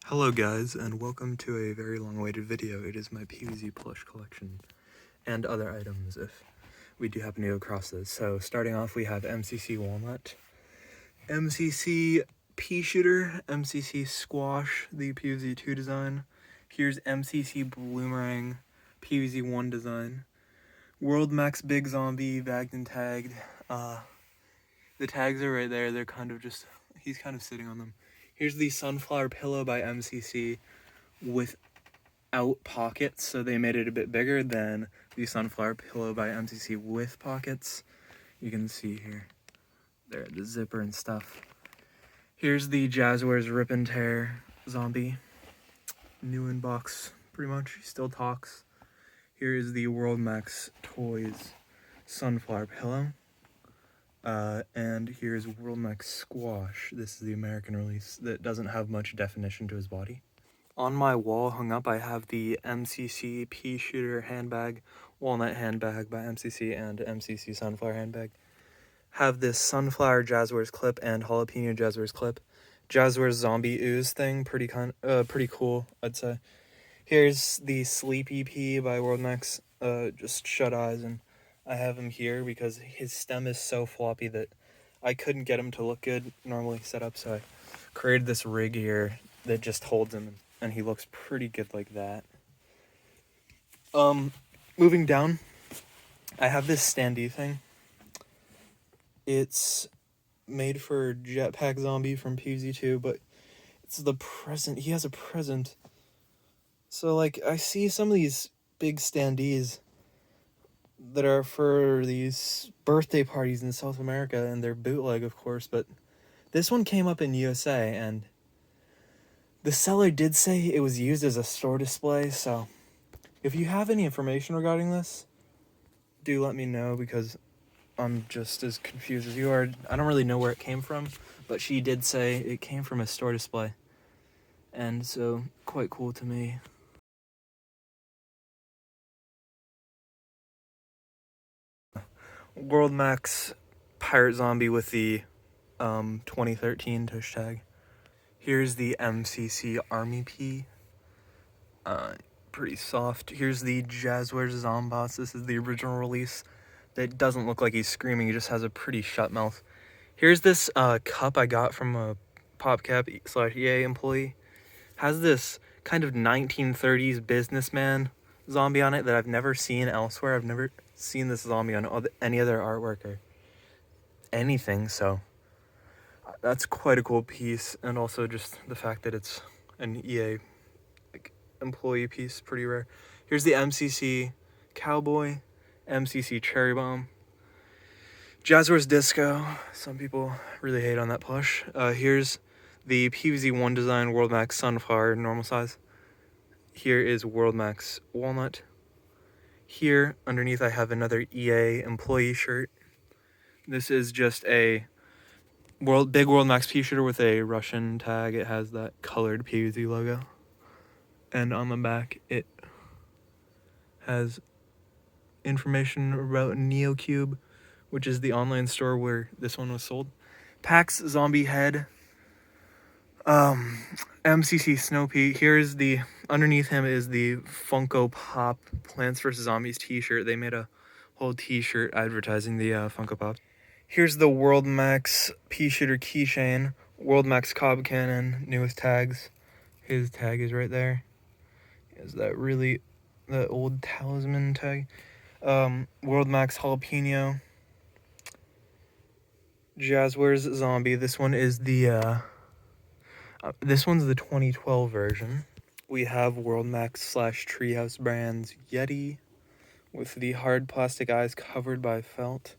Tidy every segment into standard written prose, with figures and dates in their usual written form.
Hello guys, and welcome to a very long-awaited video. It is my PvZ plush collection and other items if we do happen to go across those. So starting off, we have MCC Walnut, MCC Pea Shooter, MCC Squash, the PvZ 2 design. Here's MCC Bloomerang, PvZ 1 design. World Max Big Zombie, bagged and tagged. The tags are right there. They're kind of just, he's kind of sitting on them. Here's the Sunflower Pillow by MCC without pockets, so they made it a bit bigger than the Sunflower Pillow by MCC with pockets. You can see here, there, the zipper and stuff. Here's the Jazzwares Rip and Tear Zombie. New in box, pretty much. He still talks. Here is the World Max Toys Sunflower Pillow. And here's World Max Squash. This is the American release that doesn't have much definition to his body. On my wall hung up, I have the MCC Pea Shooter handbag, Walnut handbag by MCC, and MCC Sunflower handbag. Have this Sunflower Jazzwares clip and Jalapeno Jazzwares clip. Jazzwares Zombie Ooze thing, pretty cool, I'd say. Here's the Sleepy Pea by World Max, just shut eyes, and I have him here because his stem is so floppy that I couldn't get him to look good normally set up, so I created this rig here that just holds him, and he looks pretty good like that. Moving down, I have this standee thing. It's made for Jetpack Zombie from PvZ 2, but it's the present. He has a present. So, like, I see some of these big standees that are for these birthday parties in South America, and they're bootleg, of course, but this one came up in USA, and the seller did say it was used as a store display, so if you have any information regarding this, do let me know, because I'm just as confused as you are. I don't really know where it came from, but she did say it came from a store display, and so quite cool to me. World Max Pirate Zombie with the 2013 tush tag. Here's the MCC Army Pea. Pretty soft. Here's the Jazzwares Zombots. This is the original release. That doesn't look like he's screaming. He just has a pretty shut mouth. Here's this cup I got from a PopCap/EA employee. Has this kind of 1930s businessman zombie on it that I've never seen elsewhere. I've never seen this zombie on any other artwork or anything, so that's quite a cool piece. And also just the fact that it's an EA employee piece, pretty rare. Here's the MCC Cowboy, MCC Cherry Bomb, Jazzwares Disco. Some people really hate on that plush. Here's the PvZ 1 design World Max Sunflower normal size. Here is World Max Walnut. Here underneath I have another EA employee shirt. This is just a big World Max Pea Shooter with a Russian tag. It has that colored PvZ logo. And on the back it has information about NeoCube, which is the online store where this one was sold. Pax Zombie Head. MCC Snow Pea. Here's the, underneath him is the Funko Pop Plants vs. Zombies t-shirt. They made a whole t-shirt advertising the Funko Pop. Here's the World Max Pea Shooter keychain. World Max Cobb Cannon, new with tags. His tag is right there. Is that really the old talisman tag? World Max Jalapeno. Jazzwares Zombie. This one is the this one's the 2012 version. We have World Max / Treehouse Brands Yeti with the hard plastic eyes covered by felt.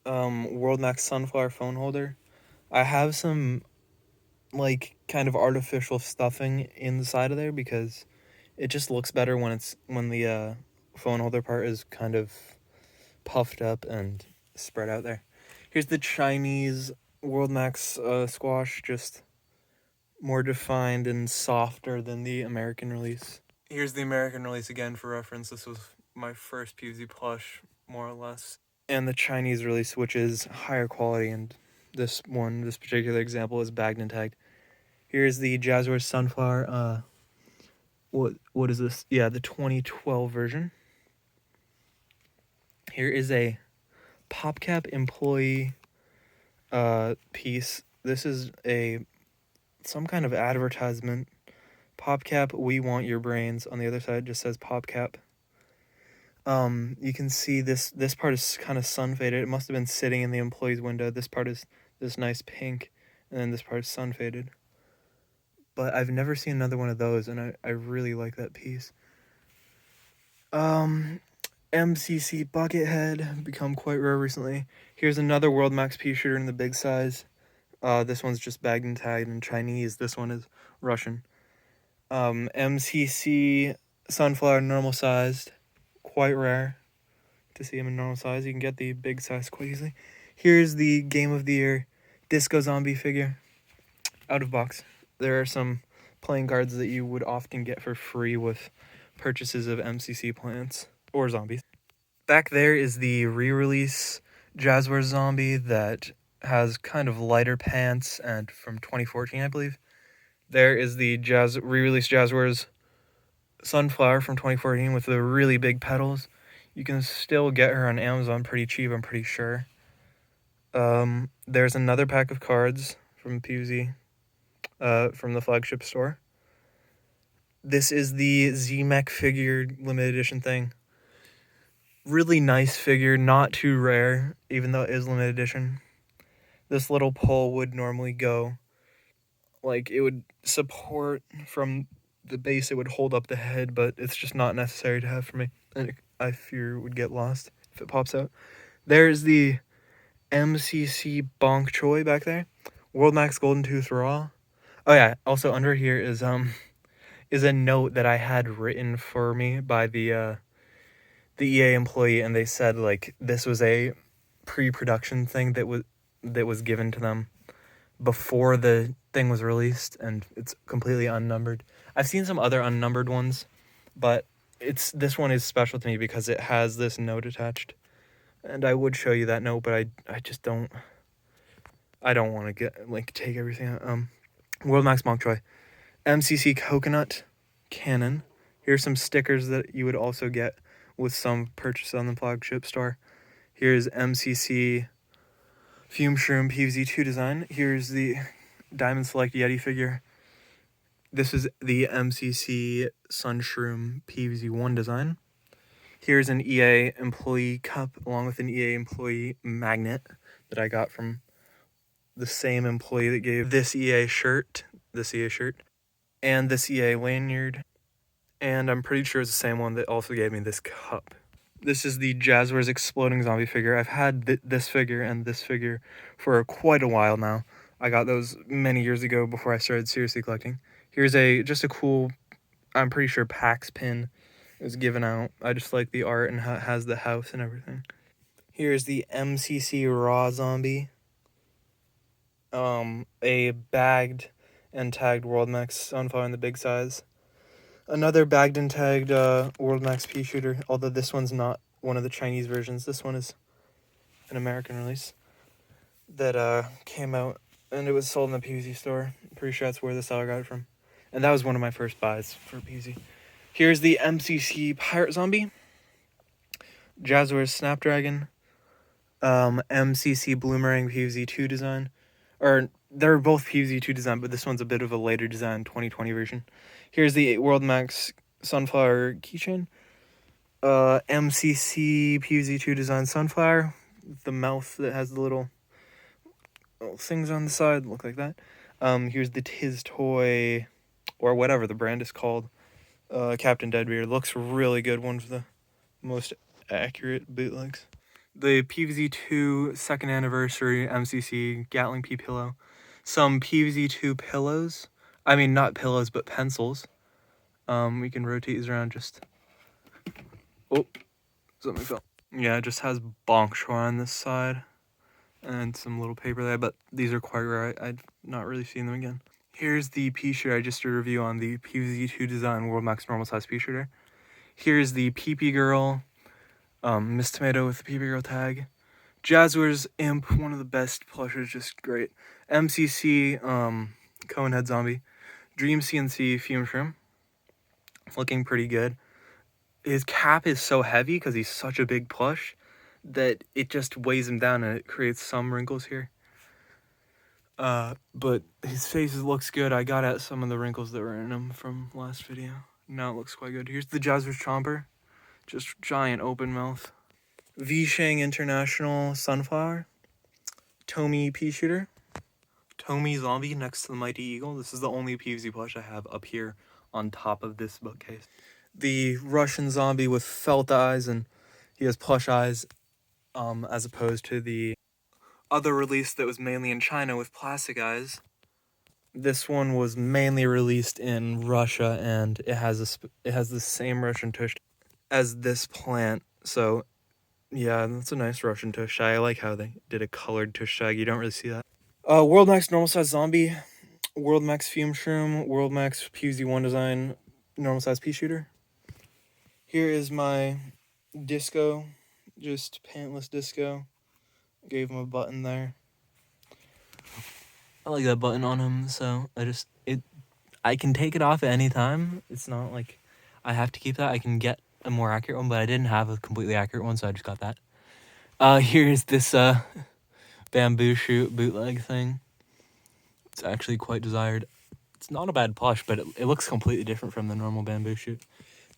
World Max Sunflower phone holder. I have some like kind of artificial stuffing inside of there because it just looks better when the phone holder part is kind of puffed up and spread out there. Here's the Chinese World Max Squash, just more defined and softer than the American release. Here's the American release again for reference. This was my first PvZ plush, more or less. And the Chinese release, which is higher quality, and this particular example is bagged and tagged. Here's the Jazzwares Sunflower. What is this? Yeah, the 2012 version. Here is a PopCap employee piece. This is some kind of advertisement. PopCap, we want your brains. On the other side, just says PopCap. You can see this part is kind of sun faded. It must have been sitting in the employee's window. This part is this nice pink, and then this part is sun faded. But I've never seen another one of those, and I really like that piece. MCC Buckethead, become quite rare recently. Here's another World Max pea shooter in the big size. This one's just bagged and tagged in Chinese. This one is Russian. MCC Sunflower, normal sized. Quite rare to see them in normal size. You can get the big size quite easily. Here's the Game of the Year Disco Zombie figure. Out of box. There are some playing cards that you would often get for free with purchases of MCC plants or zombies. Back there is the re-release Jazzwares Zombie that has kind of lighter pants and from 2014, I believe. There is the re-release Jazzwares Sunflower from 2014 with the really big petals. You can still get her on Amazon pretty cheap, I'm pretty sure. There's another pack of cards from PvZ, from the flagship store. This is the Z-Mech figure limited edition thing. Really nice figure, not too rare, even though it is limited edition. This little pole would normally go, like, it would support from the base, it would hold up the head, but it's just not necessary to have for me, and I fear it would get lost if it pops out. There's the MCC Bonk Choi back there. World Max Golden Tooth Raw. Oh yeah, also under here is a note that I had written for me by the EA employee, and they said like this was a pre-production thing that was given to them before the thing was released, and it's completely unnumbered. I've seen some other unnumbered ones, but this one is special to me because it has this note attached. And I would show you that note, but I just don't want to take everything out. World Max Bonk Choi. MCC Coconut Cannon. Here's some stickers that you would also get with some purchase on the flagship store. Here's MCC Fume Shroom PvZ 2 design. Here's the Diamond Select Yeti figure. This is the MCC Sun Shroom PvZ 1 design. Here's an EA employee cup along with an EA employee magnet that I got from the same employee that gave this EA shirt, and this EA lanyard. And I'm pretty sure it's the same one that also gave me this cup. This is the Jazzwares Exploding Zombie figure. I've had this figure and this figure for quite a while now. I got those many years ago before I started seriously collecting. Here's just a cool, I'm pretty sure PAX pin. It was given out. I just like the art and how it has the house and everything. Here's the MCC Raw Zombie. A bagged and tagged World Max Sunflower in the big size. Another bagged and tagged World Max pea shooter, although this one's not one of the Chinese versions. This one is an American release that came out, and it was sold in the PvZ store. I'm pretty sure that's where the seller got it from. And that was one of my first buys for PvZ. Here's the MCC Pirate Zombie, Jazzwares Snapdragon, MCC Bloomerang PvZ 2 design. Or, they're both PvZ 2 design, but this one's a bit of a later design, 2020 version. Here's the World Max Sunflower keychain. MCC PvZ 2 design Sunflower. The mouth that has the little things on the side, look like that. Here's the Tiz Toy, or whatever the brand is called. Captain Deadbeard. Looks really good. One of the most accurate bootlegs. The PvZ 2 second anniversary MCC Gatling P pillow. Some PvZ 2 pillows. I mean, not pillows, but pencils. We can rotate these around just... Oh, something fell. Yeah, it just has Bonk Choi on this side. And some little paper there, but these are quite rare. I've not really seen them again. Here's the pea shooter I just did a review on, the PvZ 2 design World Max normal size pea shooter. Here's the PP Girl, Miss Tomato with the PP Girl tag. Jazzwares Imp, one of the best plushes, just great. MCC Cone Head Zombie. Dream CNC Fume Shroom. Looking pretty good. His cap is so heavy because he's such a big plush that it just weighs him down and it creates some wrinkles here. But his face looks good. I got at some of the wrinkles that were in him from last video. Now it looks quite good. Here's the Jazzwares Chomper. Just giant open mouth. V-Shang International Sunflower. Tomy Pea Shooter. Tomy Zombie next to the Mighty Eagle. This is the only PvZ plush I have up here on top of this bookcase. The Russian Zombie with felt eyes, and he has plush eyes, as opposed to the other release that was mainly in China with plastic eyes. This one was mainly released in Russia, and it has the same Russian tush as this plant. So yeah, that's a nice Russian tush. I like how they did a colored tush tag. You don't really see that. World Max Normal Size Zombie, World Max Fume Shroom, World Max PvZ1 Design Normal Size Pea Shooter. Here is my disco, just pantless disco. Gave him a button there. I like that button on him, so I can take it off at any time. It's not like I have to keep that. I can get a more accurate one, but I didn't have a completely accurate one, so I just got that. Here's this bamboo shoot bootleg thing. It's actually quite desired. It's not a bad plush, but it looks completely different from the normal bamboo shoot.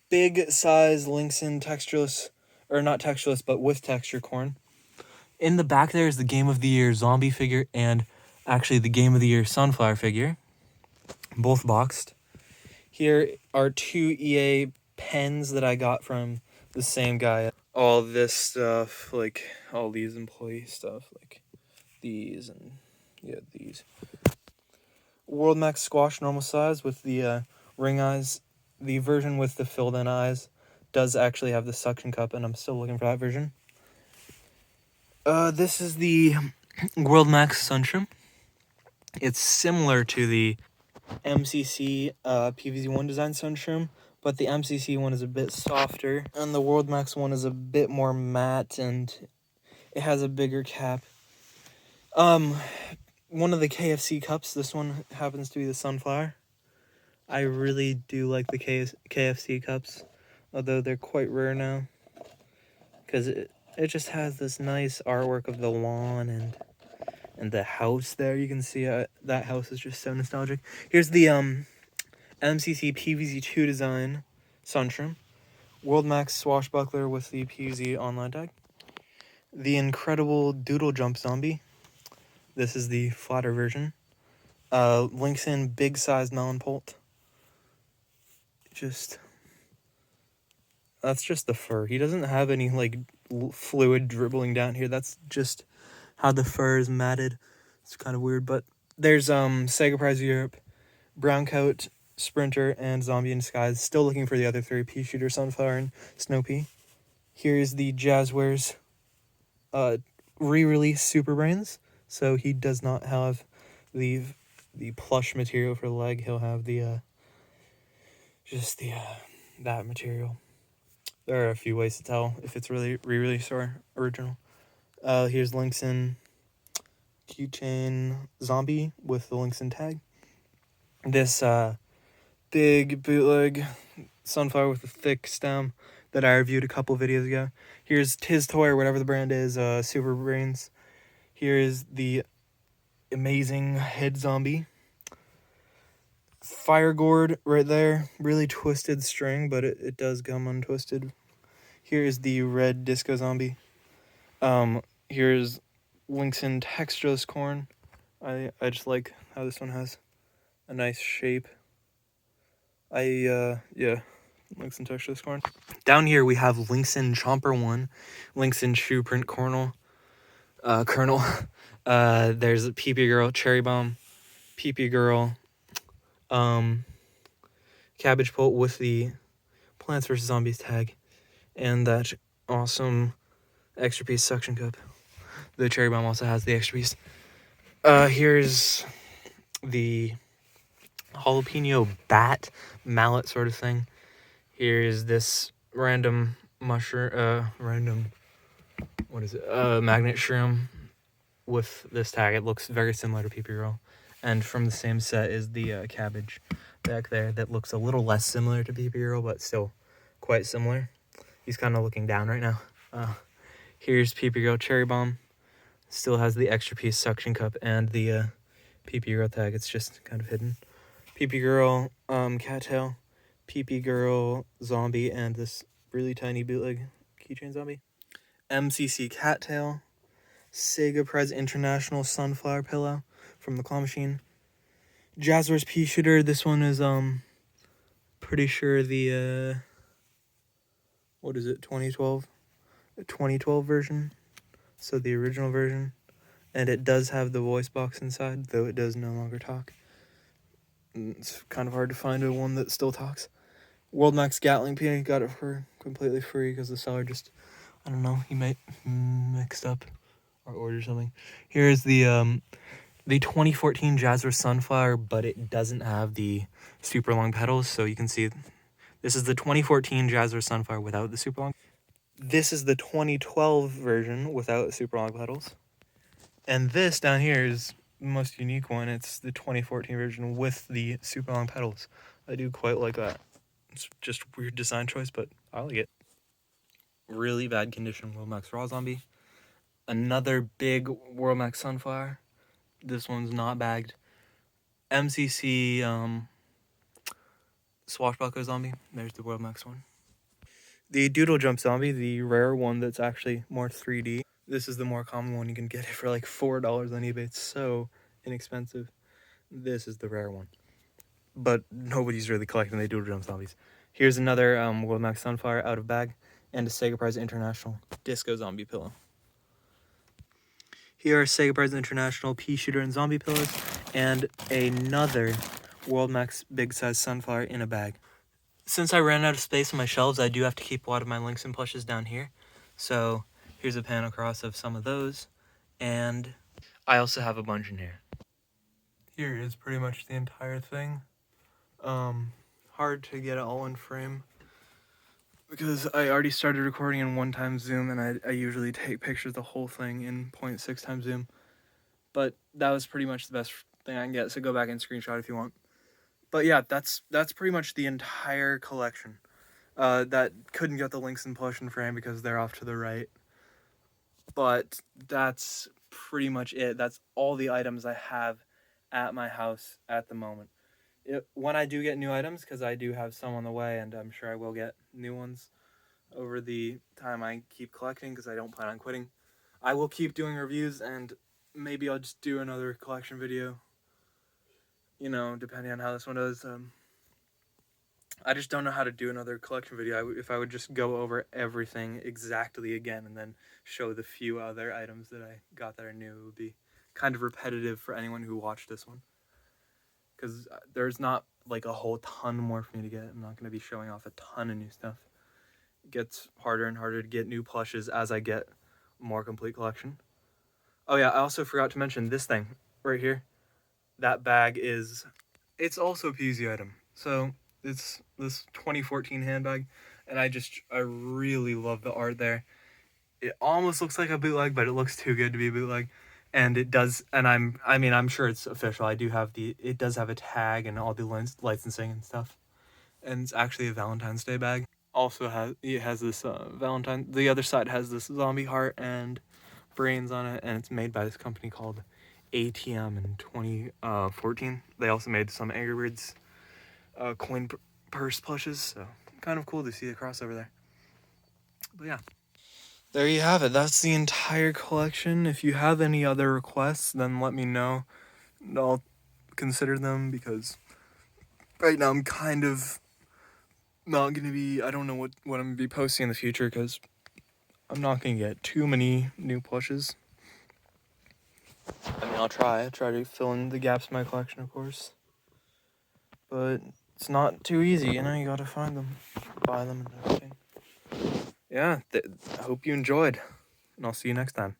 Big size Lynxen textureless, or not textureless, but with texture corn. In the back there is the Game of the Year zombie figure and actually the Game of the Year sunflower figure, both boxed. Here are 2 EA pens that I got from the same guy. All this stuff, like all these employee stuff, like these and yeah, these. World Max Squash normal size with the ring eyes. The version with the filled in eyes does actually have the suction cup, and I'm still looking for that version. This is the World Max Sunshroom. It's similar to the MCC PvZ1 Design Sunshroom, but the MCC one is a bit softer, and the World Max one is a bit more matte, and it has a bigger cap. One of the KFC cups, this one happens to be the sunflower. I really do like the KFC cups, although they're quite rare now, because it just has this nice artwork of the lawn and the house there. You can see that house is just so nostalgic. Here's the MCC PvZ2 Design Sunshroom. World Max Swashbuckler with the PvZ online tag. The Incredible Doodle Jump Zombie. This is the flatter version. Lynxen Big Size Melon Polt. That's just the fur. He doesn't have any like fluid dribbling down here. That's just how the fur is matted. It's kind of weird, but there's Sega Prize Europe, Brown Coat, Sprinter, and Zombie in Disguise. Still looking for the other 3, Pea Shooter, Sunflower, and Snow Pea. Here is the Jazzwares re-release Super Brains. So he does not have the plush material for the leg. He'll have the that material. There are a few ways to tell if it's really re-release or original. Here's Lynxen Keychain Zombie with the Lynxen tag. This big bootleg sunflower with a thick stem that I reviewed a couple videos ago. Here's Tiz Toy, or whatever the brand is, Super Brains. Here is the amazing head zombie. Fire gourd right there. Really twisted string, but it does come untwisted. Here is the red disco zombie. Here's Lynxen textureless corn. I just like how this one has a nice shape. Yeah, Lynxen textureless corn. Down here we have Lynxen Chomper 1, Lynxen Shoe Print Kernel. There's a Pee Pee Girl, Cherry Bomb, Pee Pee Girl, Cabbage Polt with the Plants vs. Zombies tag, and that awesome extra piece suction cup. The Cherry Bomb also has the extra piece. Here's the jalapeno bat mallet sort of thing. Here's this random mushroom, magnet shroom with this tag. It looks very similar to Pee Pee Girl. And from the same set is the cabbage back there that looks a little less similar to PP Girl, but still quite similar. He's kind of looking down right now. Here's PP Girl Cherry Bomb. Still has the extra piece suction cup and the PP Girl tag. It's just kind of hidden. PP Girl Cattail, PP Girl Zombie, and this really tiny bootleg keychain zombie. MCC Cattail, Sega Prez International Sunflower Pillow from the claw machine. Jazzwares Pea Shooter. This one is pretty sure the what is it, 2012? The 2012 version. So the original version. And it does have the voice box inside, though it does no longer talk. It's kind of hard to find a one that still talks. World Max Gatling P, got it for completely free because the seller just, I don't know, he might mixed up or ordered something. Here's the 2014 Jazzwares Sunflower, but it doesn't have the super long petals, so you can see this is the 2014 Jazzwares Sunflower without the super long. This is the 2012 version without super long petals. And this down here is the most unique one. It's the 2014 version with the super long petals. I do quite like that. It's just a weird design choice, but I like it. Really bad condition World Max Raw Zombie. Another big World Max Sunflower. This one's not bagged. MCC Swashbuckler Zombie. There's the World Max one. The Doodle Jump Zombie, the rare one that's actually more 3D. This is the more common one. You can get it for like $4 on eBay. It's so inexpensive. This is the rare one. But nobody's really collecting the Doodle Jump Zombies. Here's another World Max Sunflower out of bag. And a Sega Prez International Disco Zombie Pillow. Here are Sega Prez International Pea Shooter and Zombie Pillows. And another World Max Big Size Sunflower in a bag. Since I ran out of space on my shelves, I do have to keep a lot of my links and plushes down here. So here's a pan across of some of those. And I also have a bunch in here. Here is pretty much the entire thing. Hard to get it all in frame because I already started recording in 1x zoom, and I usually take pictures of the whole thing in 0.6x zoom. But that was pretty much the best thing I can get, so go back and screenshot if you want. But yeah, that's pretty much the entire collection. That couldn't get the links in plush and frame because they're off to the right. But that's pretty much it. That's all the items I have at my house at the moment. When I do get new items, because I do have some on the way, and I'm sure I will get new ones over the time I keep collecting, because I don't plan on quitting, I will keep doing reviews, and maybe I'll just do another collection video, you know, depending on how this one does. I just don't know how to do another collection video. If I would just go over everything exactly again and then show the few other items that I got that are new, it would be kind of repetitive for anyone who watched this one. Because there's not like a whole ton more for me to get. I'm not going to be showing off a ton of new stuff. It gets harder and harder to get new plushes as I get a more complete collection. Oh yeah, I also forgot to mention this thing right here. That bag is, it's also a PvZ item. So it's this 2014 handbag, and I really love the art there. It almost looks like a bootleg, but it looks too good to be a bootleg. And it does, and I'm sure it's official. It does have a tag and all the licensing and stuff. And it's actually a Valentine's Day bag. Also it has this Valentine, the other side has this zombie heart and brains on it, and it's made by this company called ATM in 2014. They also made some Angry Birds coin purse plushes, so kind of cool to see the crossover there. But yeah. There you have it. That's the entire collection. If you have any other requests, then let me know. I'll consider them, because right now I'm kind of not going to be, I don't know what I'm going to be posting in the future, because I'm not going to get too many new plushes. I mean, I'll try to fill in the gaps in my collection, of course. But it's not too easy, you know, you gotta find them, buy them and everything. Yeah, I hope you enjoyed, and I'll see you next time.